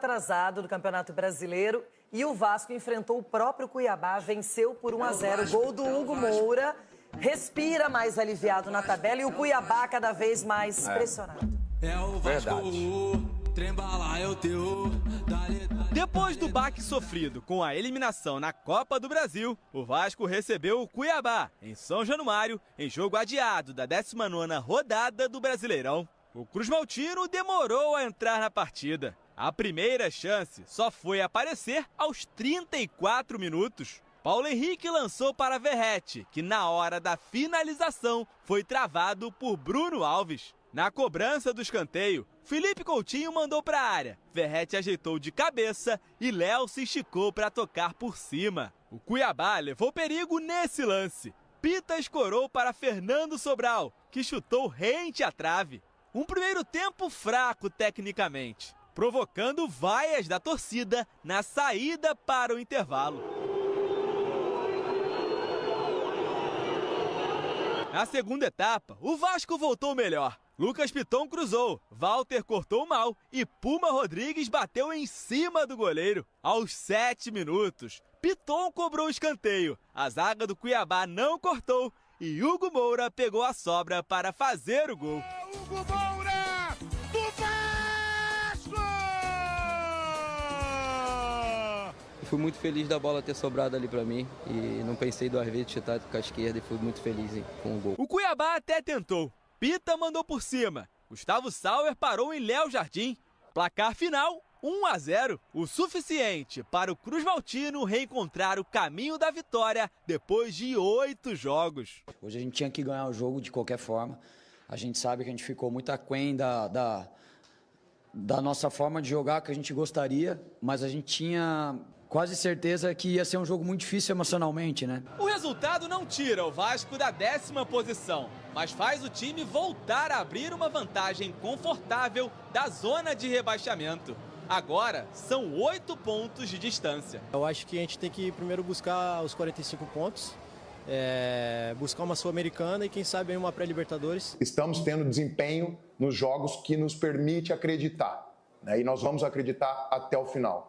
atrasado do Campeonato Brasileiro e o Vasco enfrentou o próprio Cuiabá, venceu por 1-0. Gol do Hugo Moura, respira mais aliviado na tabela e o Cuiabá cada vez mais pressionado. É o Vasco, trembala é o teu. Depois do baque sofrido com a eliminação na Copa do Brasil, o Vasco recebeu o Cuiabá, em São Januário, em jogo adiado da 19ª rodada do Brasileirão. O Cruz Maltino demorou a entrar na partida. A primeira chance só foi aparecer aos 34 minutos. Paulo Henrique lançou para Verratti, que na hora da finalização foi travado por Bruno Alves. Na cobrança do escanteio, Felipe Coutinho mandou para a área. Verratti ajeitou de cabeça e Léo se esticou para tocar por cima. O Cuiabá levou perigo nesse lance. Pita escorou para Fernando Sobral, que chutou rente à trave. Um primeiro tempo fraco tecnicamente, provocando vaias da torcida na saída para o intervalo. Na segunda etapa, o Vasco voltou melhor. Lucas Piton cruzou, Walter cortou mal e Puma Rodrigues bateu em cima do goleiro. Aos 7 minutos, Piton cobrou o escanteio, a zaga do Cuiabá não cortou e Hugo Moura pegou a sobra para fazer o gol. Hugo Moura, do Vasco! Fui muito feliz da bola ter sobrado ali para mim e não pensei duas vezes de chutar com a esquerda e fui muito feliz com o gol. O Cuiabá até tentou. Pita mandou por cima. Gustavo Sauer parou em Léo Jardim. Placar final 1-0. O suficiente para o Cruz Maltino reencontrar o caminho da vitória depois de 8 jogos. Hoje a gente tinha que ganhar o jogo de qualquer forma. A gente sabe que a gente ficou muito aquém da nossa forma de jogar que a gente gostaria, mas a gente tinha quase certeza que ia ser um jogo muito difícil emocionalmente, né? O resultado não tira o Vasco da 10ª posição, mas faz o time voltar a abrir uma vantagem confortável da zona de rebaixamento. Agora são 8 pontos de distância. Eu acho que a gente tem que primeiro buscar os 45 pontos, buscar uma Sul-Americana e quem sabe uma pré-Libertadores. Estamos tendo desempenho nos jogos que nos permite acreditar, né? E nós vamos acreditar até o final.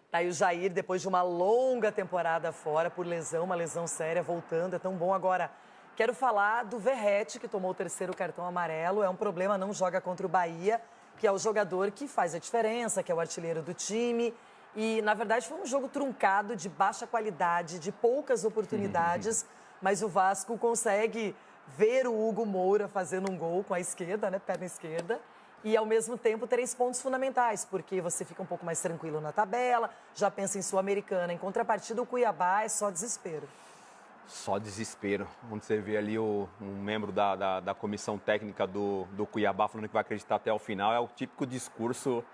Tá aí o Jair, depois de uma longa temporada fora por lesão, uma lesão séria, voltando, é tão bom. Agora, quero falar do Verratti, que tomou o 3º cartão amarelo, é um problema, não joga contra o Bahia, que é o jogador que faz a diferença, que é o artilheiro do time. E, na verdade, foi um jogo truncado, de baixa qualidade, de poucas oportunidades, mas o Vasco consegue ver o Hugo Moura fazendo um gol com a esquerda, né, perna esquerda, e, ao mesmo tempo, 3 pontos fundamentais, porque você fica um pouco mais tranquilo na tabela, já pensa em Sul-Americana. Em contrapartida, o Cuiabá é só desespero. Só desespero. Onde você vê ali um membro da comissão técnica do Cuiabá falando que vai acreditar até o final, é o típico discurso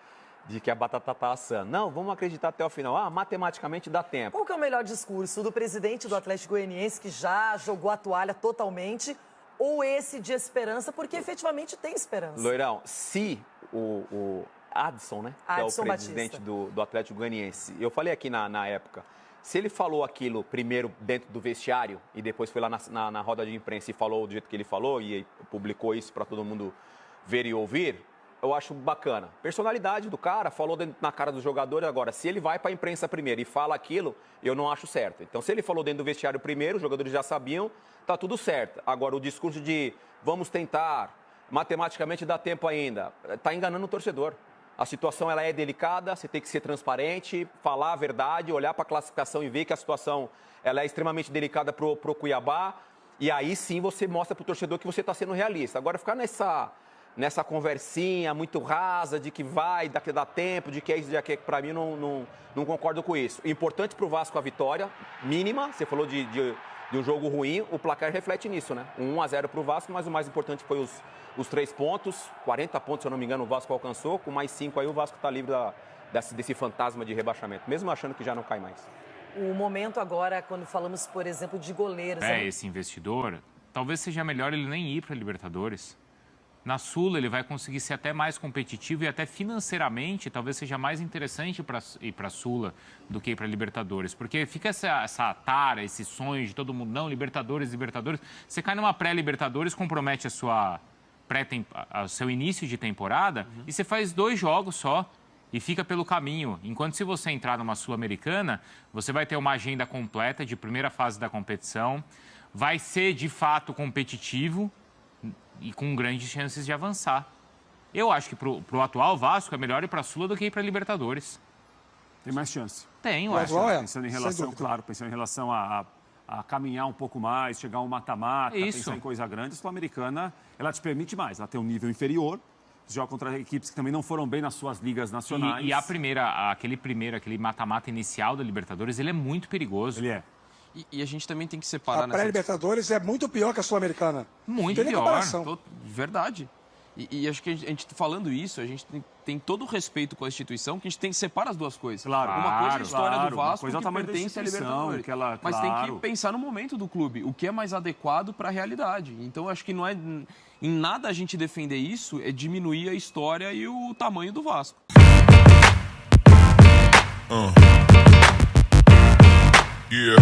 de que a batata está assando. Não, vamos acreditar até o final. Ah, matematicamente dá tempo. Qual que é o melhor discurso? O do presidente do Atlético Goianiense, que já jogou a toalha totalmente, ou esse de esperança, porque efetivamente tem esperança? Loirão, se o Adson, né, que é o presidente do Atlético Goianiense, eu falei aqui na época, se ele falou aquilo primeiro dentro do vestiário e depois foi lá na roda de imprensa e falou do jeito que ele falou e publicou isso para todo mundo ver e ouvir, eu acho bacana. Personalidade do cara, falou na cara dos jogadores. Agora, se ele vai para a imprensa primeiro e fala aquilo, eu não acho certo. Então, se ele falou dentro do vestiário primeiro, os jogadores já sabiam, tá tudo certo. Agora, o discurso de vamos tentar, matematicamente dá tempo ainda, tá enganando o torcedor. A situação ela é delicada, você tem que ser transparente, falar a verdade, olhar para a classificação e ver que a situação ela é extremamente delicada pro Cuiabá. E aí sim você mostra para o torcedor que você está sendo realista. Agora, ficar nessa conversinha muito rasa de que vai, que dá tempo, de que é isso, de que é, para mim não concordo com isso. Importante para o Vasco a vitória, mínima, você falou de um jogo ruim, o placar reflete nisso, né? 1-0 para o Vasco, mas o mais importante foi os 3 pontos, 40 pontos, se eu não me engano, o Vasco alcançou, com mais 5 aí o Vasco está livre desse fantasma de rebaixamento, mesmo achando que já não cai mais. O momento agora, quando falamos, por exemplo, de goleiros... Esse investidor, talvez seja melhor ele nem ir para a Libertadores. Na Sula ele vai conseguir ser até mais competitivo e até financeiramente talvez seja mais interessante ir para a Sula do que ir para a Libertadores. Porque fica essa tara, esse sonho de todo mundo, não, Libertadores. Você cai numa pré-Libertadores, compromete o seu início de temporada e você faz 2 jogos só. e fica pelo caminho. Enquanto se você entrar numa Sul-Americana, você vai ter uma agenda completa de primeira fase da competição, vai ser de fato competitivo e com grandes chances de avançar. Eu acho que pro atual Vasco é melhor ir para a Sula do que ir para a Libertadores. Tem mais chance. Tem, eu acho. Pensando em relação, claro, pensando em relação a caminhar um pouco mais, chegar a um mata-mata, pensar em coisa grande, a Sul-Americana, ela te permite mais. Ela tem um nível inferior, joga contra equipes que também não foram bem nas suas ligas nacionais. E aquele mata-mata inicial da Libertadores, ele é muito perigoso. Ele é. E a gente também tem que separar... A pré-Libertadores é muito pior que a Sul-Americana. Muito pior. Verdade. E acho que a gente falando isso, a gente tem todo o respeito com a instituição, que a gente tem que separar as duas coisas. Claro, uma coisa é a história do Vasco, coisa que pertence à Libertadores. Mas tem que pensar no momento do clube, o que é mais adequado para a realidade. Então, acho que não é em nada a gente defender isso, é diminuir a história e o tamanho do Vasco. Yeah.